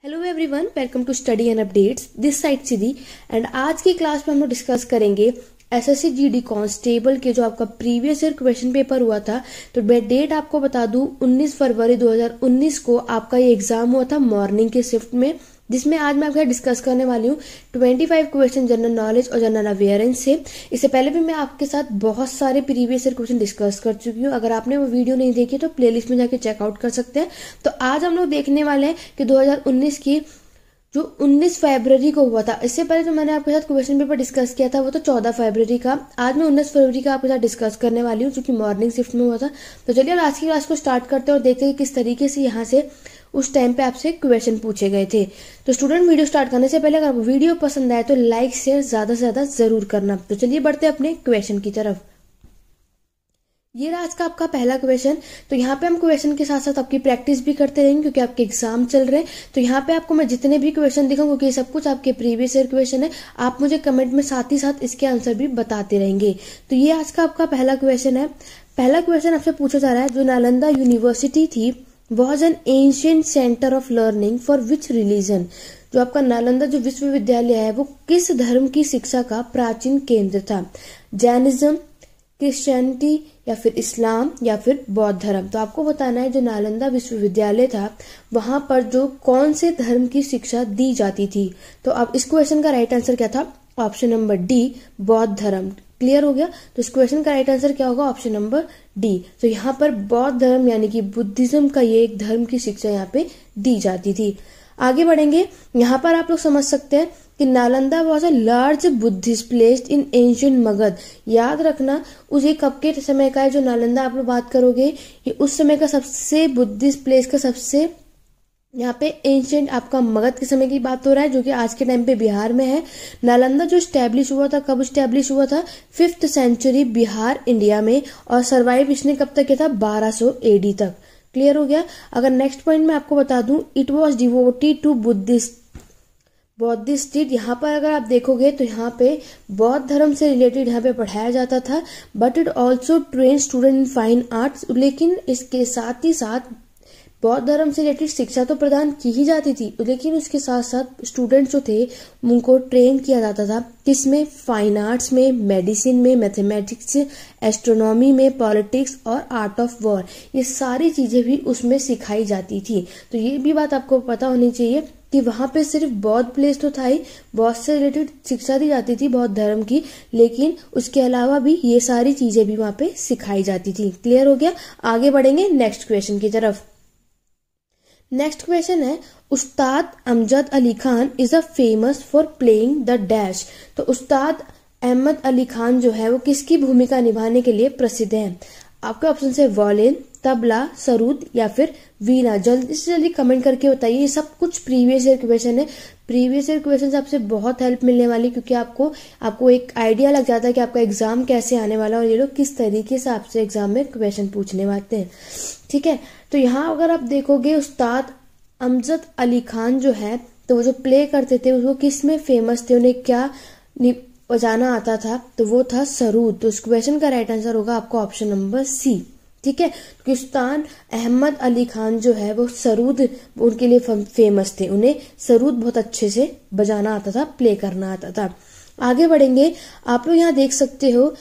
Hello everyone, welcome to study and updates. This side Siddhi and आज की class में हम लोग डिस्कस करेंगे एसएससी जीडी कांस्टेबल के जो आपका प्रीवियस ईयर क्वेश्चन पेपर हुआ था। तो मैं डेट आपको बता दूं, 19 फरवरी 2019 को आपका ये एग्जाम हुआ था मॉर्निंग के शिफ्ट में, जिसमें आज मैं आपके साथ डिस्कस करने वाली हूँ 25 क्वेश्चन जनरल नॉलेज और जनरल अवेयरेंस से। इससे पहले भी मैं आपके साथ बहुत सारे प्रीवियस ईयर क्वेश्चन डिस्कस कर चुकी हूँ। अगर आपने वो वीडियो नहीं देखी तो प्लेलिस्ट में जाके चेकआउट कर सकते हैं। तो आज हम लोग देखने वाले हैं कि 2019 की जो 19 फरवरी को हुआ था। इससे पहले जो मैंने आपके साथ क्वेश्चन पेपर डिस्कस किया था वो तो 14 फरवरी का। आज मैं 19 फरवरी का आपके साथ डिस्कस करने वाली हूँ, जो कि मॉर्निंग शिफ्ट में हुआ था। तो चलिए अब आज की क्लास को स्टार्ट करते हैं और देखते हैं कि किस तरीके से यहाँ से उस टाइम पे आपसे क्वेश्चन पूछे गए थे। तो स्टूडेंट, वीडियो स्टार्ट करने से पहले अगर आपको वीडियो पसंद आए तो लाइक शेयर ज्यादा से ज्यादा जरूर करना। तो चलिए बढ़ते हैं अपने क्वेश्चन की तरफ। ये रहा आज का आपका पहला क्वेश्चन। तो यहाँ पे हम क्वेश्चन के साथ साथ आपकी प्रैक्टिस भी करते रहेंगे क्योंकि आपके एग्जाम चल रहे हैं। तो यहाँ पे आपको मैं जितने भी क्वेश्चन दिखाऊं, क्योंकि ये सब कुछ आपके प्रीवियस ईयर क्वेश्चन है, आप मुझे कमेंट में साथ ही साथ इसके आंसर भी बताते रहेंगे। तो ये आज का आपका पहला क्वेश्चन है। पहला क्वेश्चन आपसे पूछा जा रहा है, जो नालंदा यूनिवर्सिटी थी was an ancient centre of learning for which religion. जो आपका नालंदा जो विश्वविद्यालय है वो किस धर्म की शिक्षा का प्राचीन केंद्र था? जैनिज्म, क्रिश्चियनिटी या फिर इस्लाम या फिर बौद्ध धर्म। तो आपको बताना है जो नालंदा विश्वविद्यालय था वहां पर जो कौन से धर्म की शिक्षा दी जाती थी। तो अब इस क्वेश्चन का राइट आंसर क्या था? ऑप्शन नंबर डी, बौद्ध धर्म। क्लियर हो गया? तो इस क्वेश्चन का राइट आंसर क्या होगा? Option number D. तो यहाँ पर बौद्ध धर्म यानी कि बुद्धिज्म का ये एक धर्म की शिक्षा यहाँ पे दी जाती थी। आगे बढ़ेंगे। यहाँ पर आप लोग समझ सकते हैं कि Nalanda was a large Buddhist place in ancient Magadh. याद रखना उस एक कब के समय का है जो नालंदा आप लोग बात करोगे, ये उस समय का सबसे बुद्धिस्ट प्लेस का सबसे यहाँ पे एंशिएंट आपका मगध के समय की बात हो रहा है, जो कि आज के टाइम पे बिहार में है। नालंदा जो स्टैब्लिश हुआ था, कब स्टैब्लिश हुआ था? 5th सेंचुरी बिहार इंडिया में, और सर्वाइव इसने कब तक किया था? 1200 AD तक। क्लियर हो गया? अगर नेक्स्ट पॉइंट में आपको बता दूं, it was devoted to Buddhist. यहाँ पर अगर आप देखोगे तो यहाँ पे बौद्ध धर्म से रिलेटेड यहाँ पे पढ़ाया जाता था, but it also train student in fine arts. लेकिन इसके साथ ही साथ बौद्ध धर्म से रिलेटेड शिक्षा तो प्रदान की ही जाती थी, लेकिन उसके साथ साथ स्टूडेंट्स जो थे उनको ट्रेन किया जाता था किसमें? फाइन आर्ट्स में, मेडिसिन में, मैथमेटिक्स, एस्ट्रोनॉमी में, पॉलिटिक्स और आर्ट ऑफ वॉर। ये सारी चीजें भी उसमें सिखाई जाती थी। तो ये भी बात आपको पता होनी चाहिए कि वहां पे सिर्फ बौद्ध प्लेस तो था ही, बौद्ध से रिलेटेड शिक्षा दी जाती थी बौद्ध धर्म की, लेकिन उसके अलावा भी ये सारी चीजें भी वहां पे सिखाई जाती थी। क्लियर हो गया? आगे बढ़ेंगे नेक्स्ट क्वेश्चन की तरफ। नेक्स्ट क्वेश्चन है, उस्ताद Amjad Ali Khan is a famous for playing the dash. तो उस्ताद अहमद अली खान जो है वो किसकी भूमिका निभाने के लिए प्रसिद्ध है? आपके ऑप्शन है वायलिन, तबला, सरूद या फिर वीणा। जल्दी से जल्दी कमेंट करके बताइए। ये सब कुछ प्रीवियस ईयर क्वेश्चन है। प्रीवियस ईयर क्वेश्चन से आपसे बहुत हेल्प मिलने वाली, क्योंकि आपको एक आइडिया लग जाता है कि आपका एग्जाम कैसे आने वाला और ये लोग किस तरीके से आपसे एग्जाम में क्वेश्चन पूछने वाले हैं। ठीक है? तो यहाँ अगर आप देखोगे उस्ताद अमजद अली खान जो है, तो वो जो प्ले करते थे वो किस में फेमस थे, उन्हें क्या बजाना आता था? तो वो था सरूद। तो इस क्वेश्चन का राइट आंसर होगा आपका ऑप्शन नंबर सी। ठीक है? क्योंकि उस्ताद अहमद अली खान जो है वो सरूद उनके लिए फेमस थे, उन्हें सरूद बहुत अच्छे से बजाना आता था, प्ले करना आता था। आगे बढ़ेंगे। आप लोग यहाँ देख सकते हो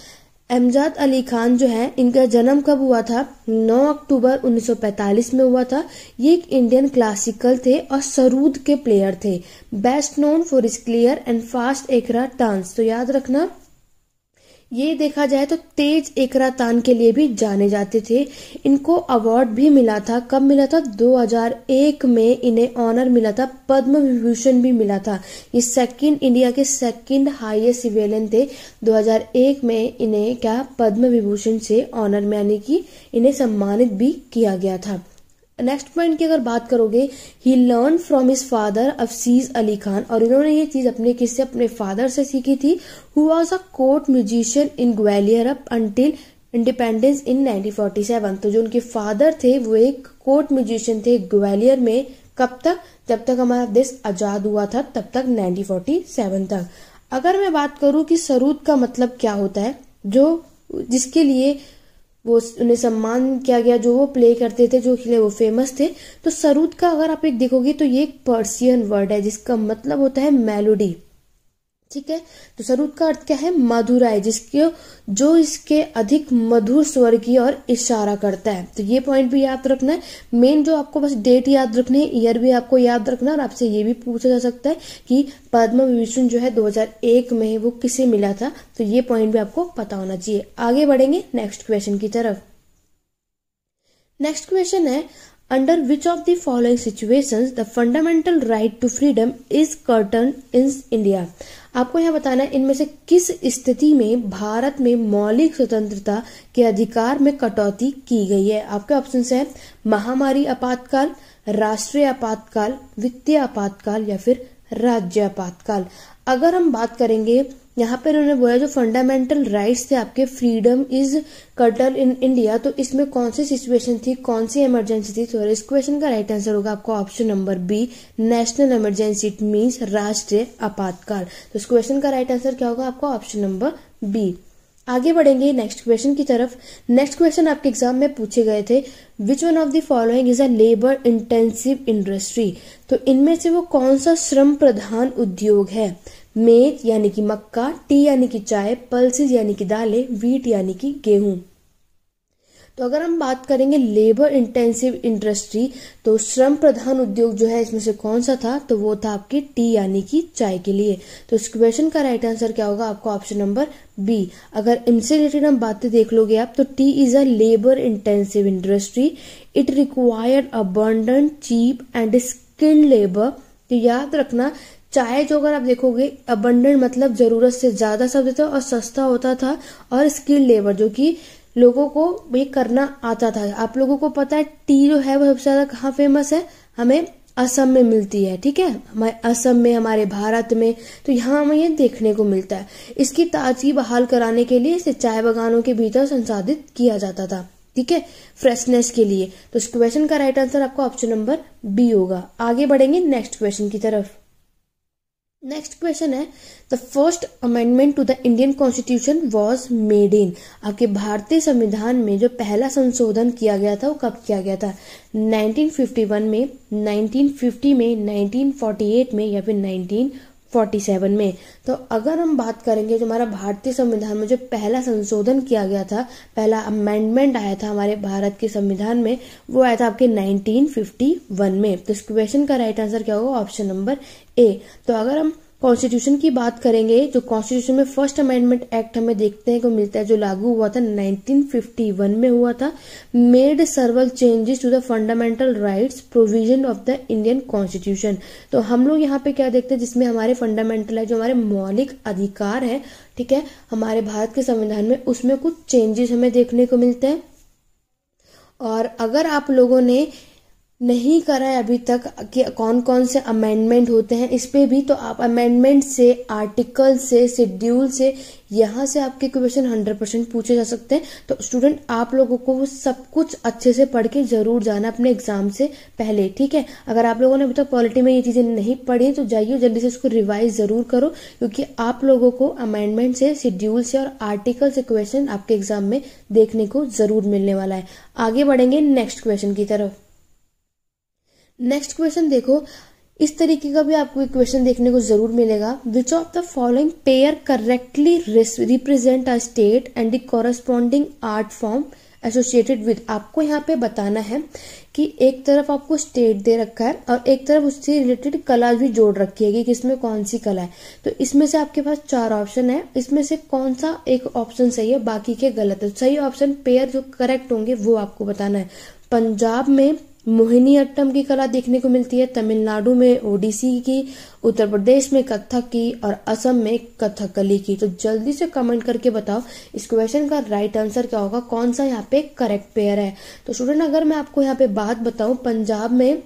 अमजद अली खान जो है, इनका जन्म कब हुआ था? 9 अक्टूबर 1945 में हुआ था। ये एक इंडियन क्लासिकल थे और सरूद के प्लेयर थे। Best known for his clear and fast एकरा डांस। तो याद रखना, ये देखा जाए तो तेज एकरा तान के लिए भी जाने जाते थे। इनको अवार्ड भी मिला था। कब मिला था? 2001 में इन्हें ऑनर मिला था, पद्म विभूषण भी मिला था। ये इंडिया के सेकंड हाईएस्ट सिविलियन थे। 2001 में इन्हें क्या पद्म विभूषण से ऑनर में, यानी कि इन्हें सम्मानित भी किया गया था। नेक्स्ट पॉइंट की अगर बात करोगे, he learn from his father Hafiz Ali Khan. और इन्होंने ये चीज अपने फादर से सीखी थी, who was a court musician in Gwalior up until independence in 1947। तो जो उनके फादर थे वो एक कोर्ट म्यूजिशियन थे ग्वालियर में। कब तक? जब तक हमारा देश आजाद हुआ था, तब तक 1947 तक। अगर मैं बात करूं कि सरूद का मतलब क्या होता है, जो जिसके लिए वो उन्हें सम्मान किया गया, जो वो प्ले करते थे, जो लिए वो फेमस थे। तो सरूद का अगर आप एक देखोगे तो ये एक पर्शियन वर्ड है जिसका मतलब होता है मेलोडी, ठीक है। तो सरूद का अर्थ क्या है? मधुराय, जिसके जो इसके अधिक मधुर स्वर की ओर इशारा करता है। तो ये पॉइंट भी याद रखना है। मेन जो आपको बस डेट याद रखनी है, ईयर भी आपको याद रखना है। और आपसे ये भी पूछा जा सकता है कि पद्म विभूषण जो है 2001 में वो किसे मिला था, तो ये पॉइंट भी आपको पता होना चाहिए। आगे बढ़ेंगे नेक्स्ट क्वेश्चन की तरफ। नेक्स्ट क्वेश्चन है, under which of the following situations the fundamental right to freedom is curtailed in India. आपको यहाँ बताना है इनमें से किस स्थिति में भारत में मौलिक स्वतंत्रता के अधिकार में कटौती की गई है। आपके ऑप्शंस है महामारी आपातकाल, राष्ट्रीय आपातकाल, वित्तीय आपातकाल या फिर राज्य आपातकाल। अगर हम बात करेंगे यहाँ पर उन्होंने बोला जो फंडामेंटल राइट्स थे आपके, freedom is curtail in India, तो इसमें कौन सी सिचुएशन थी, कौन सी इमरजेंसी थी? तो इस क्वेश्चन का राइट आंसर होगा आपको option number B, national emergency, it means राष्ट्रीय आपातकाल। तो इस क्वेश्चन का राइट आंसर क्या होगा आपका? Option number B. आगे बढ़ेंगे नेक्स्ट क्वेश्चन की तरफ। नेक्स्ट क्वेश्चन आपके एग्जाम में पूछे गए थे, which one of the following is a labour intensive industry. तो इनमें से वो कौन सा श्रम प्रधान उद्योग है? मेज यानी कि मक्का, टी यानी कि चाय, पल्सेस यानी कि दालें, वीट यानी कि गेहूं। तो अगर हम बात करेंगे लेबर इंटेंसिव इंडस्ट्री, तो श्रम प्रधान उद्योग जो है इसमें से कौन सा था? तो वो था आपकी टी यानी कि चाय के लिए। तो इस क्वेश्चन का राइट आंसर क्या होगा आपका? Option number B. अगर इनसे रिलेटेड हम बातें देख लोगे आप, तो tea is a labour intensive industry, it required abundant, cheap and skilled labour. तो याद रखना, चाय जो अगर आप देखोगे अबंडेंट मतलब जरूरत से ज्यादा शब्द था और सस्ता होता था, और स्किल्ड लेबर जो कि लोगों को ये करना आता था। आप लोगों को पता है टी जो है वो सबसे ज्यादा कहाँ फेमस है? हमें असम में मिलती है, ठीक है, हमारे असम में, हमारे भारत में। तो यहाँ हमें ये देखने को मिलता है। इसकी ताजगी बहाल कराने के लिए इसे चाय बागानों के भीतर संसाधित किया जाता था, ठीक है, फ्रेशनेस के लिए। तो इस क्वेश्चन का राइट आंसर आपका ऑप्शन नंबर बी होगा। आगे बढ़ेंगे नेक्स्ट क्वेश्चन की तरफ। नेक्स्ट क्वेश्चन है, the first amendment to the Indian constitution was made in. आपके भारतीय संविधान में जो पहला संशोधन किया गया था वो कब किया गया था? 1951 में, 1950 में, 1948 में या फिर 1947 में। तो अगर हम बात करेंगे जो हमारा भारतीय संविधान में जो पहला संशोधन किया गया था, पहला अमेंडमेंट आया था हमारे भारत के संविधान में, वो आया था आपके 1951 में। तो इस क्वेश्चन का राइट आंसर क्या होगा? Option number A. तो अगर हम कॉन्स्टिट्यूशन की बात करेंगे, जो कॉन्स्टिट्यूशन में फर्स्ट अमेंडमेंट एक्ट हमें देखने को मिलता है जो लागू हुआ था 1951 में हुआ था, made several changes to the fundamental rights provision of the Indian constitution. तो हम लोग यहाँ पे क्या देखते हैं, जिसमें हमारे फंडामेंटल है, जो हमारे मौलिक अधिकार है, ठीक है, हमारे भारत के संविधान में, उसमें कुछ चेंजेस हमें देखने को मिलते हैं। और अगर आप लोगों ने नहीं करा है अभी तक कि कौन कौन से अमेंडमेंट होते हैं इस पे भी, तो आप अमेंडमेंट से, आर्टिकल से, शेड्यूल से, यहाँ से आपके क्वेश्चन 100% पूछे जा सकते हैं। तो स्टूडेंट आप लोगों को वो सब कुछ अच्छे से पढ़ के जरूर जाना अपने एग्जाम से पहले, ठीक है। अगर आप लोगों ने अभी तक पॉलिटी में ये चीजें नहीं पढ़ी तो जाइए जल्दी से इसको रिवाइज जरूर करो, क्योंकि आप लोगों को अमेंडमेंट से, शेड्यूल से और आर्टिकल से क्वेश्चन आपके एग्जाम में देखने को जरूर मिलने वाला है। आगे बढ़ेंगे नेक्स्ट क्वेश्चन की तरफ। नेक्स्ट क्वेश्चन देखो, इस तरीके का भी आपको एक क्वेश्चन देखने को जरूर मिलेगा। विच of the following pair correctly represent a state and the corresponding art form associated with. आपको यहाँ पे बताना है कि एक तरफ आपको स्टेट दे रखा है और एक तरफ उससे रिलेटेड कला भी जोड़ रखी है कि किसमें कौन सी कला है। तो इसमें से आपके पास 4 ऑप्शन है, इसमें से कौन सा एक ऑप्शन सही है, बाकी के गलत है। सही ऑप्शन पेयर जो करेक्ट होंगे वो आपको बताना है। पंजाब में मोहिनीअट्टम की कला देखने को मिलती है, तमिलनाडु में ओडिसी की, उत्तर प्रदेश में कथक की और असम में कथकली की। तो जल्दी से कमेंट करके बताओ इस क्वेश्चन का राइट आंसर क्या होगा, कौन सा यहाँ पे करेक्ट पेयर है। तो स्टूडेंट अगर मैं आपको यहाँ पे बात बताऊं, पंजाब में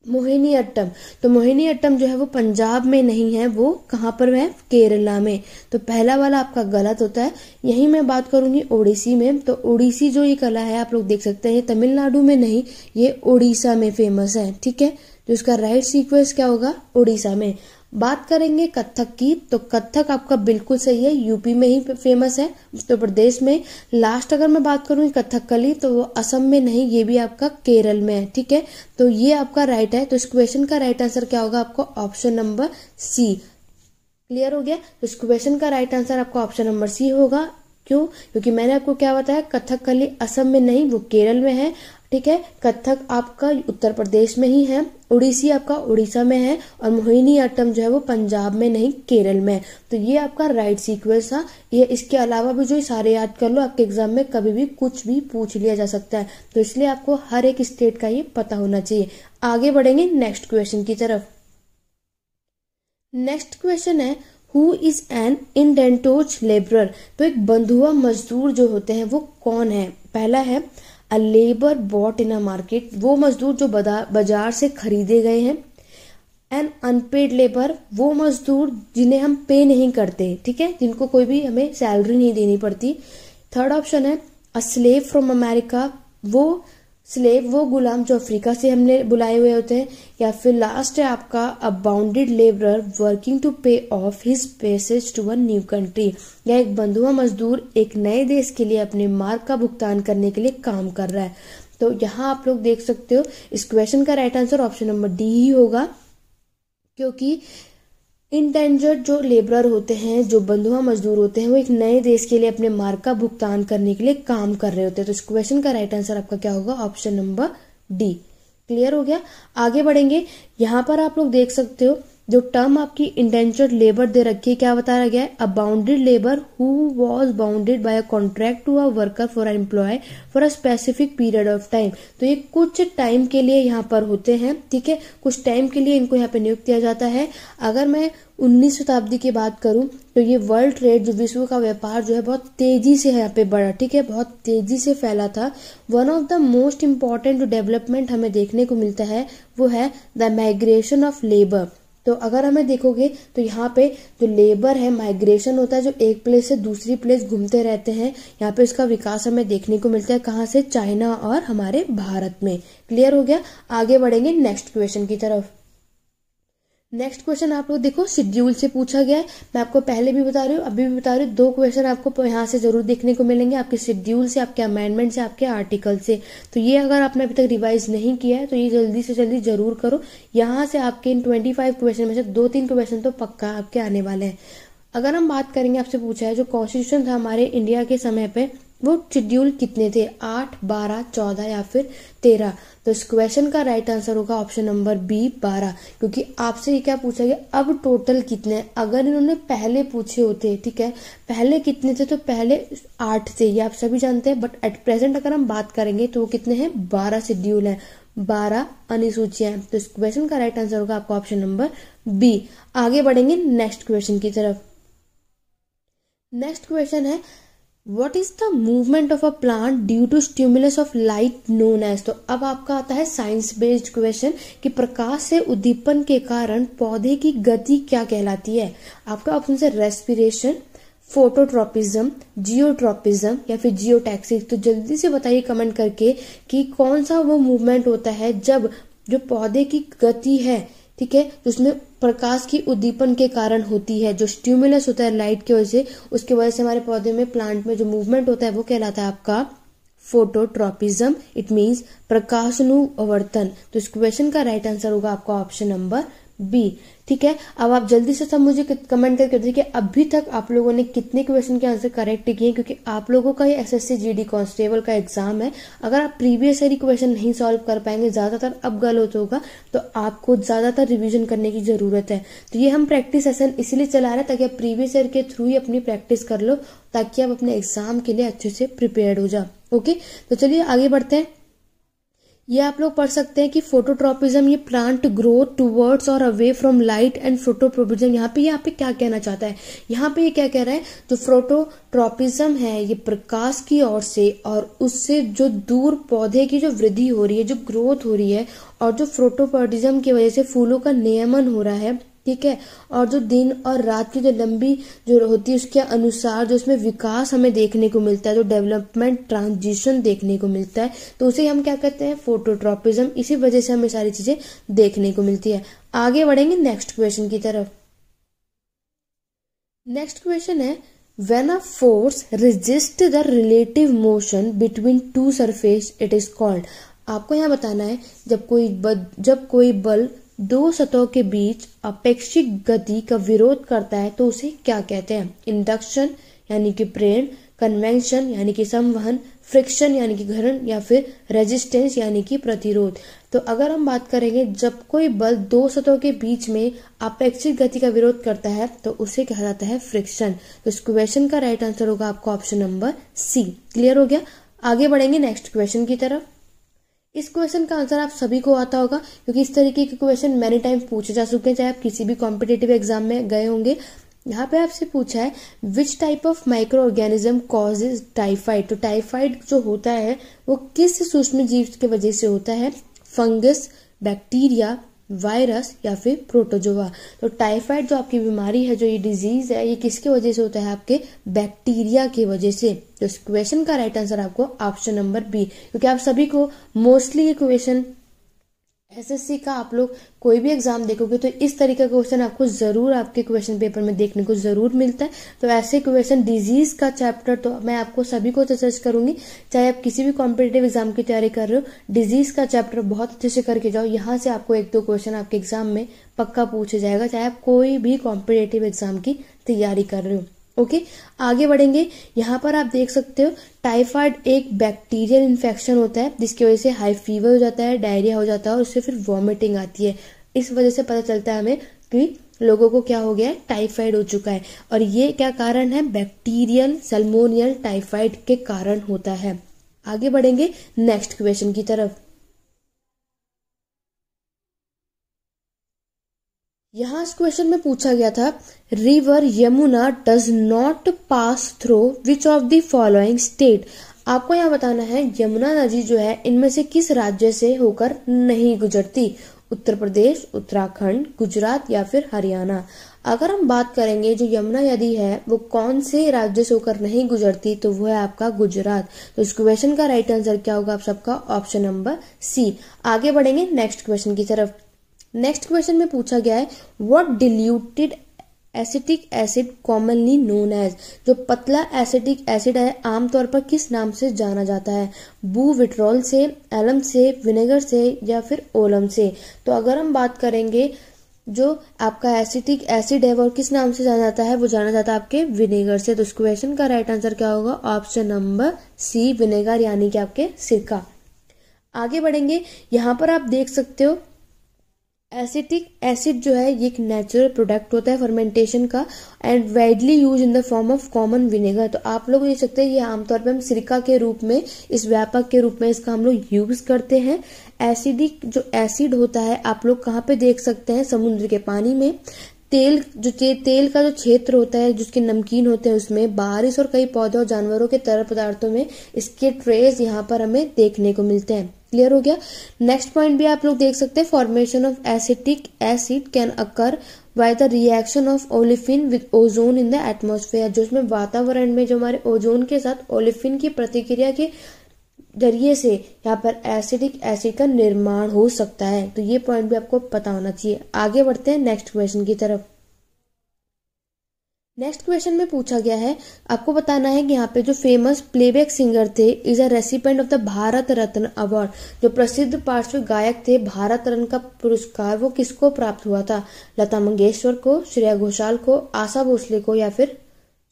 मोहिनीअट्टम, तो मोहिनीअट्टम जो है वो पंजाब में नहीं है, वो कहाँ पर है, केरला में। तो पहला वाला आपका गलत होता है। यही मैं बात करूंगी ओडिसी में, तो ओडिसी जो ये कला है आप लोग देख सकते हैं, ये तमिलनाडु में नहीं, ये ओडिशा में फेमस है, ठीक है। तो तो इसका राइट सीक्वेंस क्या होगा, उड़ीसा में। बात करेंगे कथक की, तो कथक आपका बिल्कुल सही है, यूपी में ही फेमस है, उत्तर प्रदेश में। लास्ट अगर मैं बात करूँ कथकली, तो वो असम में नहीं, ये भी आपका केरल में है, ठीक है। तो ये आपका राइट है। तो इस क्वेश्चन का राइट आंसर क्या होगा आपको, ऑप्शन नंबर सी। क्लियर हो गया। तो इस क्वेश्चन का राइट आंसर आपका ऑप्शन नंबर सी होगा। क्यों, क्योंकि मैंने आपको क्या बताया, कथकली असम में नहीं, वो केरल में है, ठीक है। कथक आपका उत्तर प्रदेश में ही है, उड़ीसी आपका उड़ीसा में है, और मोहिनीअट्टम जो है वो पंजाब में नहीं, केरल में। तो ये आपका राइट सीक्वेंस था। ये इसके अलावा भी जो सारे याद कर लो, आपके एग्जाम में कभी भी कुछ भी पूछ लिया जा सकता है, तो इसलिए आपको हर एक स्टेट का ये पता होना चाहिए। आगे बढ़ेंगे नेक्स्ट क्वेश्चन की तरफ। नेक्स्ट क्वेश्चन है, हु इज एन इंडेंटोज लेबरर। तो एक बंधुआ मजदूर जो होते हैं वो कौन है। पहला है a labour bought in a market, वो मजदूर जो बाजार से खरीदे गए हैं। एन अनपेड लेबर, वो मजदूर जिन्हें हम पे नहीं करते, ठीक है, जिनको कोई भी हमें सैलरी नहीं देनी पड़ती। थर्ड ऑप्शन है अ स्लेव फ्रॉम अमेरिका, वो स्लेव वो गुलाम जो अफ्रीका से हमने बुलाए हुए होते हैं। या फिर लास्ट है आपका a bounded labourer working to pay off his passage to a new country, या एक बंधुआ मजदूर एक नए देश के लिए अपने मार्ग का भुगतान करने के लिए काम कर रहा है। तो यहाँ आप लोग देख सकते हो इस क्वेश्चन का right answer option number D ही होगा, क्योंकि इंडेंजर्ड जो लेबरर होते हैं, जो बंधुआ मजदूर होते हैं, वो एक नए देश के लिए अपने मार्ग का भुगतान करने के लिए काम कर रहे होते हैं। तो इस क्वेश्चन का राइट आंसर आपका क्या होगा, ऑप्शन नंबर डी। क्लियर हो गया। आगे बढ़ेंगे। यहाँ पर आप लोग देख सकते हो जो टर्म आपकी इंडेंजर्ड लेबर दे रखी है, क्या बताया गया है, a bounded labour who was bounded by a contract to a worker for an employ for a specific period of time. तो ये कुछ टाइम के लिए यहाँ पर होते हैं, ठीक है, कुछ टाइम के लिए इनको यहाँ पे नियुक्त किया जाता है। अगर मैं 19वीं शताब्दी की बात करूं तो ये वर्ल्ड ट्रेड, जो विश्व का व्यापार जो है बहुत तेजी से यहाँ पे बढ़ा, ठीक है, बहुत तेजी से फैला था। One of the most important जो डेवलपमेंट हमें देखने को मिलता है वो है द माइग्रेशन ऑफ लेबर। तो अगर हमें देखोगे तो यहाँ पे जो लेबर है, माइग्रेशन होता है, जो एक प्लेस से दूसरी प्लेस घूमते रहते हैं, यहाँ पे इसका विकास हमें देखने को मिलता है। कहाँ से, चाइना और हमारे भारत में। क्लियर हो गया। आगे बढ़ेंगे नेक्स्ट क्वेश्चन की तरफ। नेक्स्ट क्वेश्चन आप लोग देखो शेड्यूल से पूछा गया है। मैं आपको पहले भी बता रही हूँ, अभी भी बता रही हूँ, दो क्वेश्चन आपको यहाँ से जरूर देखने को मिलेंगे, आपके शेड्यूल से, आपके अमेंडमेंट से, आपके आर्टिकल से। तो ये अगर आपने अभी तक रिवाइज नहीं किया है तो ये जल्दी से जल्दी जरूर करो। यहाँ से आपके इन 25 क्वेश्चन में से 2-3 क्वेश्चन तो पक्का आपके आने वाले हैं। अगर हम बात करेंगे, आपसे पूछा है जो कॉन्स्टिट्यूशन था हमारे इंडिया के समय पे, वो शेड्यूल कितने थे, 8, 12, 14 या फिर 13। तो इस क्वेश्चन का राइट आंसर होगा ऑप्शन नंबर बी, 12। क्योंकि आपसे ये क्या पूछा गया, अब टोटल कितने, अगर इन्होंने पहले पूछे होते, ठीक है, पहले कितने थे, तो पहले 8 थे, ये आप सभी जानते हैं। बट एट प्रेजेंट अगर हम बात करेंगे तो वो कितने हैं, 12 शेड्यूल है, 12 अनुसूचियां। तो इस क्वेश्चन का राइट आंसर होगा आपका ऑप्शन नंबर बी। आगे बढ़ेंगे नेक्स्ट क्वेश्चन की तरफ। नेक्स्ट क्वेश्चन है, What is the movement of a plant due to stimulus of light known as। तो अब आपका आता है साइंस बेस्ड क्वेश्चन कि प्रकाश से उद्दीपन के कारण पौधे की गति क्या कहलाती है। आपका ऑप्शन है रेस्पिरेशन, फोटोट्रोपिज्म, जियोट्रोपिज्म या फिर जियोटैक्सिस। तो जल्दी से बताइए कमेंट करके कि कौन सा वो मूवमेंट होता है जब जो पौधे की गति है, ठीक है, जिसमें प्रकाश की उद्दीपन के कारण होती है, जो स्टिमुलस होता है लाइट की वजह से, उसके वजह से हमारे पौधे में, प्लांट में जो मूवमेंट होता है वो कहलाता है आपका फोटोट्रोपिज्म। It means प्रकाशानुवर्तन। तो इस क्वेश्चन का राइट आंसर होगा आपका ऑप्शन नंबर बी। ठीक है, अब आप जल्दी से सब मुझे कमेंट करके बताइए कि अभी तक आप लोगों ने कितने क्वेश्चन के आंसर करेक्ट किए, क्योंकि आप लोगों का ये एसएससी जीडी कांस्टेबल का एग्जाम है। अगर आप प्रीवियस ईयर क्वेश्चन नहीं सॉल्व कर पाएंगे, ज्यादातर अब गलत होगा, तो आपको ज्यादातर रिवीजन करने की जरूरत है। तो ये हम प्रैक्टिस सेशन इसलिए चला रहे हैं ताकि आप प्रीवियस ईयर के थ्रू ही अपनी प्रैक्टिस कर लो, ताकि आप अपने एग्जाम के लिए अच्छे से प्रिपेयर्ड हो जाओ। ओके, तो चलिए आगे बढ़ते हैं। ये आप लोग पढ़ सकते हैं कि फोटोट्रोपिज्म, ये प्लांट ग्रो टूवर्ड्स और away from light and phototropism. यहाँ पे क्या कहना चाहता है, यहाँ पे ये क्या कह रहा है, जो फोटोट्रोपिज्म है ये प्रकाश की ओर से और उससे जो दूर पौधे की जो वृद्धि हो रही है, जो ग्रोथ हो रही है, और जो फोटोप्रोटिज्म की वजह से फूलों का नियमन हो रहा है, ठीक है। और जो दिन और रात की जो लंबी जो होती है उसके अनुसार जो उसमें विकास हमें देखने को मिलता है, जो डेवलपमेंट ट्रांजिशन देखने को मिलता है, तो उसे हम क्या कहते हैं, फोटोट्रॉपिज्म। इसी वजह से हमें सारी चीजें देखने को मिलती है। आगे बढ़ेंगे नेक्स्ट क्वेश्चन की तरफ। नेक्स्ट क्वेश्चन है, when a force resists the relative motion between two surface it is called। आपको यहाँ बताना है जब कोई बल दो सतहों के बीच अपेक्षित गति का विरोध करता है तो उसे क्या कहते हैं। इंडक्शन यानी कि प्रेरण, कन्वेंशन यानी कि संवहन, फ्रिक्शन यानी कि घर्षण, या फिर रेजिस्टेंस यानी कि प्रतिरोध। तो अगर हम बात करेंगे जब कोई बल दो सतहों के बीच में अपेक्षित गति का विरोध करता है तो उसे कहा जाता है फ्रिक्शन। तो इस क्वेश्चन का राइट आंसर होगा आपका ऑप्शन नंबर सी। क्लियर हो गया। आगे बढ़ेंगे नेक्स्ट क्वेश्चन की तरफ। इस क्वेश्चन का आंसर आप सभी को आता होगा क्योंकि इस तरीके के क्वेश्चन मैनी टाइम पूछे जा चुके हैं, चाहे आप किसी भी कॉम्पिटेटिव एग्जाम में गए होंगे। यहाँ पे आपसे पूछा है which type of micro organism causes typhoid. तो टाइफाइड जो होता है वो किस सूक्ष्म जीव की वजह से होता है, फंगस, बैक्टीरिया, वायरस या फिर प्रोटोजोआ। तो टाइफाइड जो आपकी बीमारी है, जो ये डिजीज है, ये किसके वजह से होता है, आपके बैक्टीरिया की वजह से। तो इस क्वेश्चन का राइट आंसर आपको ऑप्शन नंबर बी, क्योंकि आप सभी को मोस्टली ये क्वेश्चन एसएससी का आप लोग कोई भी एग्जाम देखोगे तो इस तरीके का क्वेश्चन आपको जरूर आपके क्वेश्चन पेपर में देखने को जरूर मिलता है। तो ऐसे क्वेश्चन डिजीज का चैप्टर तो मैं आपको सभी को सजेस्ट करूंगी, चाहे आप किसी भी कॉम्पिटेटिव एग्जाम की तैयारी कर रहे हो, डिजीज का चैप्टर बहुत अच्छे से करके जाओ। यहाँ से आपको एक दो क्वेश्चन आपके एग्जाम में पक्का पूछे जाएगा, चाहे आप कोई भी कॉम्पिटेटिव एग्जाम की तैयारी कर रहे हो। ओके, आगे बढ़ेंगे। यहाँ पर आप देख सकते हो टाइफाइड एक बैक्टीरियल इन्फेक्शन होता है जिसकी वजह से हाई फीवर हो जाता है, डायरिया हो जाता है और उससे फिर वॉमिटिंग आती है। इस वजह से पता चलता है हमें कि लोगों को क्या हो गया है, टाइफाइड हो चुका है। और ये क्या कारण है, बैक्टीरियल सल्मोनियल टाइफाइड के कारण होता है। आगे बढ़ेंगे नेक्स्ट क्वेश्चन की तरफ। यहाँ इस क्वेश्चन में पूछा गया था river Yamuna does not pass through which of the following state. आपको यहाँ बताना है यमुना नदी जो है इनमें से किस राज्य से होकर नहीं गुजरती, उत्तर प्रदेश, उत्तराखंड, गुजरात या फिर हरियाणा। अगर हम बात करेंगे जो यमुना नदी है वो कौन से राज्य से होकर नहीं गुजरती, तो वो है आपका गुजरात। तो इस क्वेश्चन का राइट आंसर क्या होगा आप सबका, ऑप्शन नंबर सी। आगे बढ़ेंगे नेक्स्ट क्वेश्चन की तरफ। नेक्स्ट क्वेश्चन में पूछा गया है what diluted acetic acid commonly known as. जो पतला एसिटिक एसिड है आमतौर पर किस नाम से जाना जाता है, बुविट्रॉल से, एलम से, विनेगर से या फिर ओलम से। तो अगर हम बात करेंगे जो आपका एसिटिक एसिड है वो किस नाम से जाना जाता है, वो जाना जाता है आपके विनेगर से। तो इस क्वेश्चन का राइट आंसर क्या होगा, ऑप्शन नंबर सी, विनेगर यानी कि आपके सिरका। आगे बढ़ेंगे। यहाँ पर आप देख सकते हो एसिटिक एसिड जो है ये एक नेचुरल प्रोडक्ट होता है फर्मेंटेशन का and widely use in the form of common vinegar. तो आप लोग देख सकते हैं ये आमतौर पे हम सिरका के रूप में, इस व्यापक के रूप में इसका हम लोग यूज करते हैं। एसिडिक जो एसिड होता है आप लोग कहाँ पे देख सकते हैं, समुद्र के पानी में। तेल का जो क्षेत्र होता है जिसके नमकीन होते हैं उसमें, बारिश और कई पौधों और जानवरों के तरल पदार्थों में इसके ट्रेस यहाँ पर हमें देखने को मिलते हैं। क्लियर हो गया। नेक्स्ट पॉइंट भी आप लोग देख सकते हैं formation of acetic acid can occur by the reaction of olefin with ozone in the atmosphere. जो उसमें वातावरण में जो हमारे ओजोन के साथ ओलिफिन की प्रतिक्रिया के जरिए से यहाँ पर एसिडिक एसिड का निर्माण हो सकता है। तो ये पॉइंट भी आपको पता होना चाहिए। आगे बढ़ते हैं नेक्स्ट क्वेश्चन की तरफ। नेक्स्ट क्वेश्चन में पूछा गया है आपको बताना है कि यहाँ पे जो फेमस प्लेबैक सिंगर थे is a recipient of the Bharat Ratna award. जो प्रसिद्ध पार्श्व गायक थे, भारत रत्न का पुरस्कार वो किसको प्राप्त हुआ था, लता मंगेशकर को, श्रेया घोषाल को, आशा भोसले को या फिर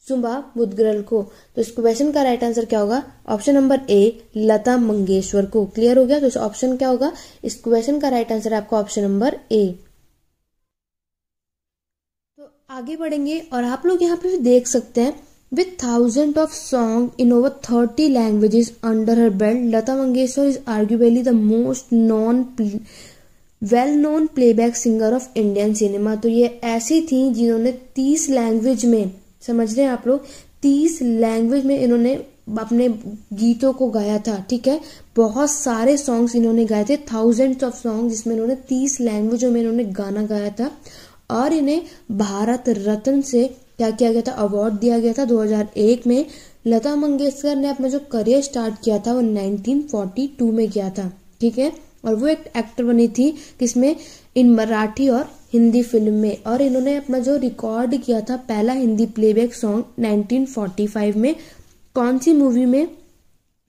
सुभा मुदगल को। तो इस क्वेश्चन का राइट आंसर क्या होगा, option number A, Lata Mangeshkar को। क्लियर हो गया। तो इस ऑप्शन क्या होगा, इस क्वेश्चन का राइट आंसर है आपका ऑप्शन नंबर ए। आगे बढ़ेंगे और आप लोग यहाँ पे देख सकते हैं with thousand of song in over 30 languages under her belt, Lata Mangeshkar is arguably the most well known playback singer of Indian cinema. तो ये ऐसी थी जिन्होंने 30 लैंग्वेज में, समझ रहे हैं आप लोग, 30 लैंग्वेज में इन्होंने अपने गीतों को गाया था। ठीक है, बहुत सारे सॉन्ग्स इन्होंने गाए थे, थाउजेंड्स ऑफ सॉन्ग जिसमें इन्होंने 30 लैंग्वेजों में इन्होंने गाना गाया था। और इन्हें भारत रत्न से क्या किया गया था, अवार्ड दिया गया था 2001 में। लता मंगेशकर ने अपना जो करियर स्टार्ट किया था वो 1942 में किया था, ठीक है। और वो एक एक्टर बनी थी किसमें, इन मराठी और हिंदी फिल्म में। और इन्होंने अपना जो रिकॉर्ड किया था पहला हिंदी प्लेबैक सॉन्ग 1945 में, कौन सी मूवी में,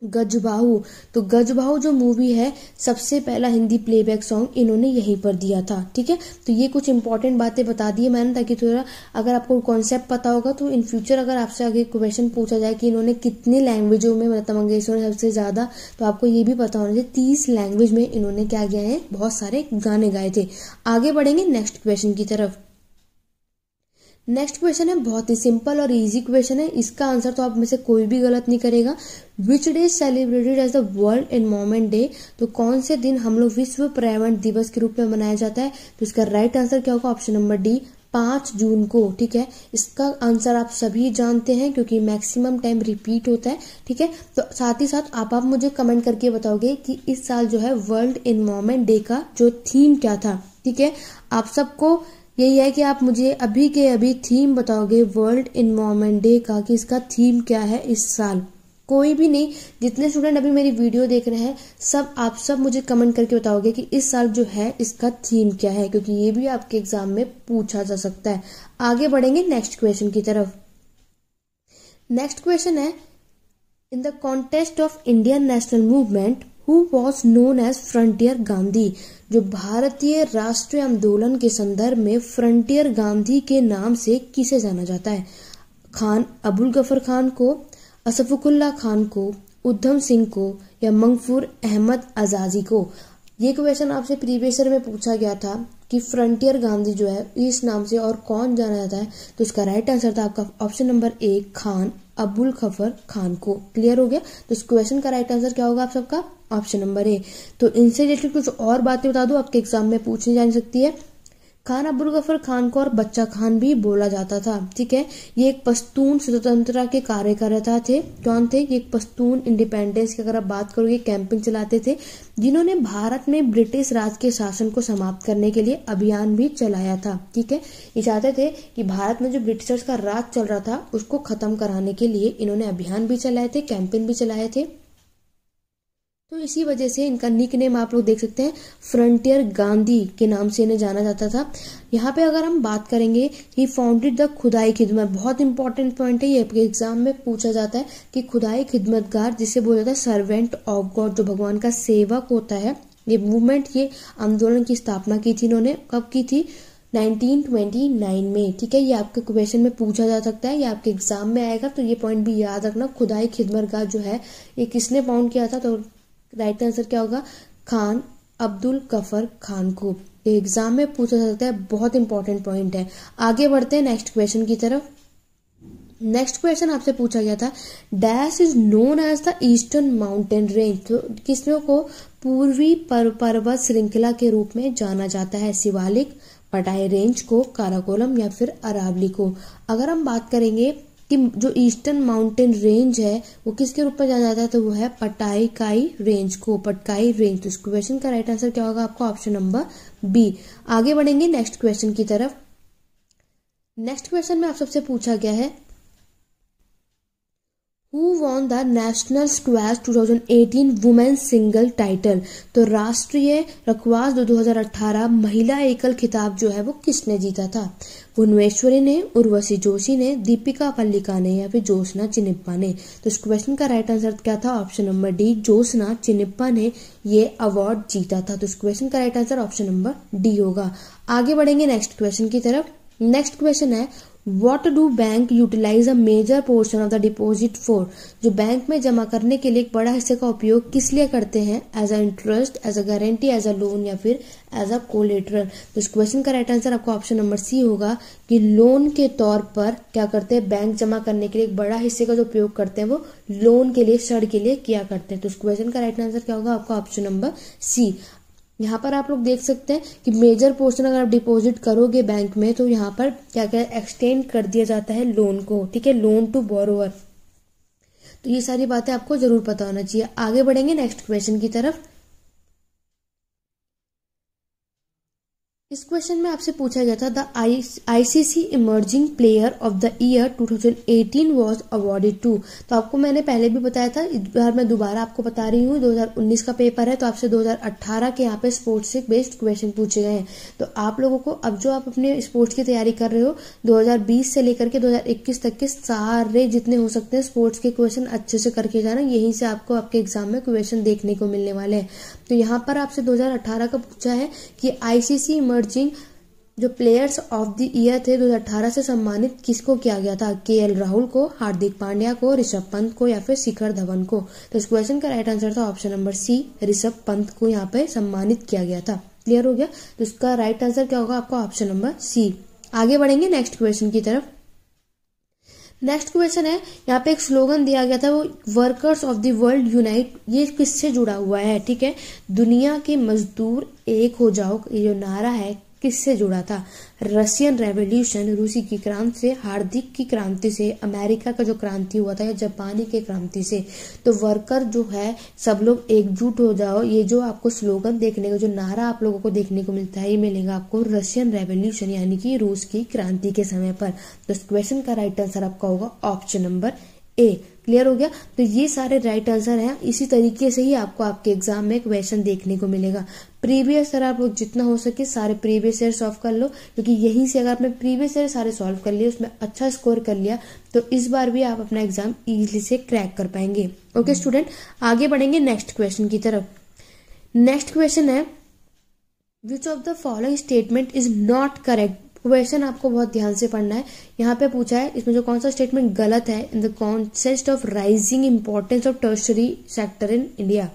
गजबाहू। तो गजबाहू जो मूवी है सबसे पहला हिंदी प्लेबैक सॉन्ग इन्होंने यहीं पर दिया था, ठीक है। तो ये कुछ इंपॉर्टेंट बातें बता दी है मैंने, ताकि थोड़ा अगर आपको कॉन्सेप्ट पता होगा तो इन फ्यूचर अगर आपसे आगे क्वेश्चन पूछा जाए कि इन्होंने कितनी लैंग्वेजों में, लता मंगेशकर ने सबसे ज्यादा, तो आपको ये भी पता होना चाहिए 30 लैंग्वेज में इन्होंने क्या किया है, बहुत सारे गाने गाए थे। आगे बढ़ेंगे नेक्स्ट क्वेश्चन की तरफ। नेक्स्ट क्वेश्चन है बहुत ही सिंपल और इजी क्वेश्चन है, इसका आंसर तो आप में से कोई भी गलत नहीं करेगा। Which day celebrated as the world environment day. तो कौन से दिन हम लोग विश्व पर्यावरण दिवस के रूप में मनाया जाता है, तो इसका राइट आंसर क्या होगा, ऑप्शन नंबर डी, 5 जून को, ठीक है। इसका आंसर आप सभी जानते हैं क्योंकि मैक्सिमम टाइम रिपीट होता है, ठीक है। तो साथ ही साथ आप मुझे कमेंट करके बताओगे कि इस साल जो है वर्ल्ड एनवायरमेंट डे का जो थीम क्या था, ठीक है। आप सबको यही है कि आप मुझे अभी के अभी थीम बताओगे वर्ल्ड एनवायरमेंट डे का, कि इसका थीम क्या है इस साल। कोई भी नहीं, जितने स्टूडेंट अभी मेरी वीडियो देख रहे हैं आप सब मुझे कमेंट करके बताओगे कि इस साल जो है इसका थीम क्या है, क्योंकि ये भी आपके एग्जाम में पूछा जा सकता है। आगे बढ़ेंगे नेक्स्ट क्वेश्चन की तरफ। नेक्स्ट क्वेश्चन है, in the contest of Indian national movement who was known as frontier Gandhi. जो भारतीय राष्ट्रीय आंदोलन के संदर्भ में फ्रंटियर गांधी के नाम से किसे जाना जाता है, खान अबुल गफर खान को, असफुकुल्ला खान को, उधम सिंह को, या मंगफूर अहमद आजादी को। ये क्वेश्चन आपसे प्रीवियस ईयर में पूछा गया था कि फ्रंटियर गांधी जो है इस नाम से और कौन जाना जाता है, तो इसका राइट आंसर था आपका option number A, Khan Abul Gruffudd Khan को। क्लियर हो गया। तो इस क्वेश्चन का राइट आंसर क्या होगा आप सबका, ऑप्शन नंबर ए। तो इनसे रिलेटेड कुछ और बातें बता दूं, आपके एग्जाम में पूछी जा सकती है। खान अबुल गफर खान को और बच्चा खान भी बोला जाता था, ठीक है। ये एक पश्तून स्वतंत्रता के कार्यकर्ता थे। कौन थे, ये एक पश्तून इंडिपेंडेंस की अगर आप बात करोगे कैंपिंग चलाते थे, जिन्होंने भारत में ब्रिटिश राज के शासन को समाप्त करने के लिए अभियान भी चलाया था, ठीक है। ये चाहते थे कि भारत में जो ब्रिटिशर्स का राज चल रहा था उसको खत्म कराने के लिए इन्होंने अभियान भी चलाए थे, कैंपेन भी चलाए थे। तो इसी वजह से इनका निक नेम आप लोग देख सकते हैं, फ्रंटियर गांधी के नाम से इन्हें जाना जाता था। यहाँ पे अगर हम बात करेंगे कि फाउंडेड द खुदाई खिदमत, बहुत इंपॉर्टेंट पॉइंट है, ये आपके एग्जाम में पूछा जाता है कि खुदाई खिदमतगार, जिसे बोला जाता है सर्वेंट ऑफ गॉड, जो भगवान का सेवक होता है। ये मूवमेंट, ये आंदोलन की स्थापना की थी इन्होंने, कब की थी, 1929 में, ठीक है। ये आपके क्वेश्चन में पूछा जा सकता है, ये आपके एग्जाम में आएगा, तो ये पॉइंट भी याद रखना। खुदाई खिदमतगार जो है ये किसने फाउंड किया था, तो राइट आंसर क्या होगा, खान अब्दुल गफर खान को। ये एग्जाम में पूछा जा सकता है, बहुत इंपॉर्टेंट पॉइंट है। आगे बढ़ते हैं नेक्स्ट क्वेश्चन की तरफ। नेक्स्ट क्वेश्चन आपसे पूछा गया था, dash is known as the eastern mountain range. तो किसमें को पूर्वी पर्वत श्रृंखला के रूप में जाना जाता है, शिवालिक, पटाई रेंज को, काराकोरम, या फिर अरावली को। अगर हम बात करेंगे कि जो ईस्टर्न माउंटेन रेंज है वो किसके रूप में जाना जाता है, तो वो है पटाईकाई रेंज को, पटकाई रेंज। तो इस क्वेश्चन का राइट आंसर क्या होगा आपका, ऑप्शन नंबर बी। आगे बढ़ेंगे नेक्स्ट क्वेश्चन की तरफ। नेक्स्ट क्वेश्चन में आप सबसे पूछा गया है, Who won the national squash 2018 women's single title. तो राष्ट्रीय रकवास 2018 महिला एकल खिताब जो है वो किसने जीता था, भुवनेश्वरी ने, उर्वशी जोशी ने, दीपिका पल्लिका ने, या फिर ज्योत्सना चिनिप्पा ने। तो इस क्वेश्चन का राइट आंसर क्या था, option number D, Jyotsna Chinappa ने ये अवार्ड जीता था। तो इस क्वेश्चन का right answer option number D होगा। आगे बढ़ेंगे नेक्स्ट क्वेश्चन की तरफ। नेक्स्ट क्वेश्चन है, What do bank utilise a major portion of the deposit for. जो बैंक में जमा करने के लिए एक बड़ा हिस्से का उपयोग किस लिए करते हैं, as a interest, as a guarantee, as a loan, या फिर एज अ कोलेटरल। तो इस क्वेश्चन का राइट आंसर आपका ऑप्शन नंबर सी होगा कि लोन के तौर पर क्या करते हैं, बैंक जमा करने के लिए एक बड़ा हिस्से का जो उपयोग करते हैं वो लोन के लिए, ऋण के लिए किया करते हैं। तो इस क्वेश्चन का राइट आंसर क्या होगा आपका ऑप्शन नंबर सी। यहाँ पर आप लोग देख सकते हैं कि मेजर पोर्शन अगर आप डिपॉजिट करोगे बैंक में तो यहाँ पर क्या क्या एक्सटेंड कर दिया जाता है लोन को, ठीक है, लोन टू बोरोवर। तो ये सारी बातें आपको जरूर पता होना चाहिए। आगे बढ़ेंगे नेक्स्ट क्वेश्चन की तरफ। इस क्वेश्चन में आपसे पूछा गया था the ICC emerging player of the year 2018 was awarded to. तो आपको मैंने पहले भी बताया था, इस बार मैं दोबारा आपको बता रही हूँ। 2019 का पेपर है तो आपसे 2018 के यहाँ पे स्पोर्ट्स से बेस्ड क्वेश्चन पूछे गए हैं। तो आप लोगों को अब जो आप अपने स्पोर्ट्स की तैयारी कर रहे हो 2020 से लेकर के 2021 तक के सारे जितने हो सकते हैं स्पोर्ट्स के क्वेश्चन अच्छे से करके जाना, यहीं से आपको आपके एग्जाम में क्वेश्चन देखने को मिलने वाले हैं। तो यहाँ पर आपसे 2018 का पूछा है कि आईसीसी इमर्जिंग जो प्लेयर्स ऑफ द ईयर थे 2018 से सम्मानित किसको किया गया था? केएल राहुल को, हार्दिक पांड्या को, ऋषभ पंत को या फिर शिखर धवन को। तो इस क्वेश्चन का राइट आंसर था option number C, Rishabh Pant को यहाँ पे सम्मानित किया गया था। क्लियर हो गया? तो इसका राइट आंसर क्या होगा आपका? Option number C. आगे बढ़ेंगे नेक्स्ट क्वेश्चन की तरफ। नेक्स्ट क्वेश्चन है, यहाँ पे एक स्लोगन दिया गया था, वो workers of the world unite, ये किससे जुड़ा हुआ है? ठीक है, दुनिया के मजदूर एक हो जाओ, ये जो नारा है किससे जुड़ा था? रशियन रेवोल्यूशन, रूसी की क्रांति से, हार्दिक की क्रांति से, अमेरिका का जो क्रांति हुआ था या जापानी के क्रांति से। तो वर्कर जो है सब लोग एकजुट हो जाओ, ये जो आपको स्लोगन देखने को, जो नारा आप लोगों को देखने को मिलता है, ये मिलेगा आपको रशियन रेवोल्यूशन यानी कि रूस की क्रांति के समय पर। तो इस क्वेश्चन का राइट आंसर आपका होगा ऑप्शन नंबर ए। क्लियर हो गया? तो ये सारे राइट आंसर हैं। इसी तरीके से ही आपको आपके एग्जाम में क्वेश्चन देखने को मिलेगा। प्रीवियस ईयर आप लोग जितना हो सके सारे प्रीवियस ईयर सॉल्व कर लो, क्योंकि यहीं से अगर आपने प्रीवियस ईयर सारे सॉल्व कर लिए, उसमें अच्छा स्कोर कर लिया, तो इस बार भी आप अपना एग्जाम इजीली से क्रैक कर पाएंगे। ओके स्टूडेंट, आगे बढ़ेंगे नेक्स्ट क्वेश्चन की तरफ। नेक्स्ट क्वेश्चन है, विच of the following statement is not correct? Question आपको बहुत ध्यान से पढ़ना है। यहाँ पे पूछा है, इसमें जो कौन सा स्टेटमेंट गलत है? In the context of rising importance of tertiary sector in India,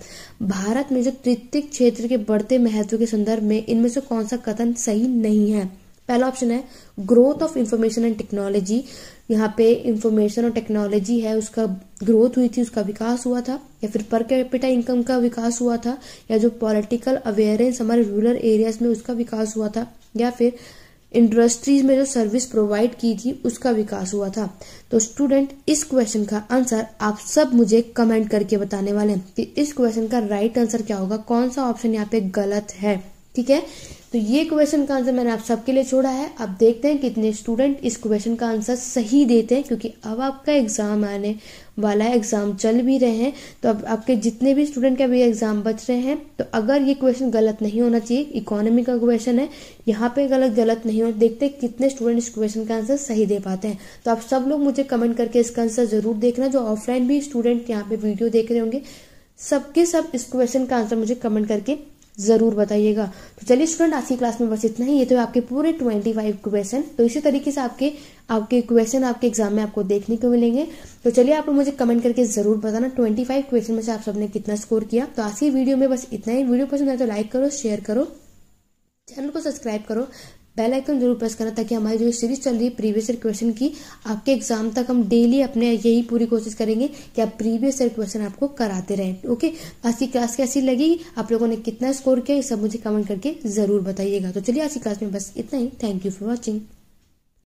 Bharat में जो तृतीयक क्षेत्र के बढ़ते महत्व के संदर्भ में इनमें से कौन सा कथन सही नहीं है? पहला ऑप्शन है growth of information and technology, यहाँ पे इंफॉर्मेशन और टेक्नोलॉजी है उसका ग्रोथ हुई थी, उसका विकास हुआ था, या फिर पर कैपिटा इनकम का विकास हुआ था, या जो पॉलिटिकल अवेयरनेस हमारे रूरल एरियाज में उसका विकास हुआ था, या फिर इंडस्ट्रीज में जो सर्विस प्रोवाइड की थी उसका विकास हुआ था। तो स्टूडेंट, इस क्वेश्चन का आंसर आप सब मुझे कमेंट करके बताने वाले हैं कि इस क्वेश्चन का राइट आंसर क्या होगा, कौन सा ऑप्शन यहाँ पे गलत है। ठीक है, तो ये क्वेश्चन का आंसर मैंने आप सबके लिए छोड़ा है। अब देखते हैं कितने स्टूडेंट इस क्वेश्चन का आंसर सही देते हैं, क्योंकि अब आपका एग्जाम आने वाला है, एग्जाम चल भी रहे हैं। तो अब आपके जितने भी स्टूडेंट के अभी एग्जाम बच रहे हैं, तो अगर ये क्वेश्चन गलत नहीं होना चाहिए, इकोनॉमी का क्वेश्चन है, यहाँ पे गलत नहीं हो, देखते हैं कितने स्टूडेंट इस क्वेश्चन का आंसर सही दे पाते हैं। तो आप सब लोग मुझे कमेंट करके इसका आंसर जरूर देखना। जो ऑफलाइन भी स्टूडेंट यहाँ पे वीडियो देख रहे होंगे, सबके सब इस क्वेश्चन का आंसर मुझे कमेंट करके जरूर बताइएगा। तो चलिए स्टूडेंट, आज की क्लास में बस इतना ही। ये तो आपके पूरे 25 क्वेश्चन, तो इसी तरीके से आपके क्वेश्चन आपके एग्जाम में आपको देखने को मिलेंगे। तो चलिए आप मुझे कमेंट करके जरूर बताना 25 क्वेश्चन में से आप सबने कितना स्कोर किया। तो आज की वीडियो में बस इतना ही। वीडियो पसंद आए तो लाइक करो, शेयर करो, चैनल को सब्सक्राइब करो, बेल आइकन जरूर प्रेस करना, ताकि हमारी जो सीरीज चल रही है प्रीवियस ईयर क्वेश्चन की, आपके एग्जाम तक हम डेली अपने यही पूरी कोशिश करेंगे कि आप प्रीवियस ईयर क्वेश्चन आपको कराते रहें। ओके, आज की क्लास कैसी लगी, आप लोगों ने कितना स्कोर किया, ये सब मुझे कमेंट करके जरूर बताइएगा। तो चलिए आज की क्लास में बस इतना ही। Thank you for watching.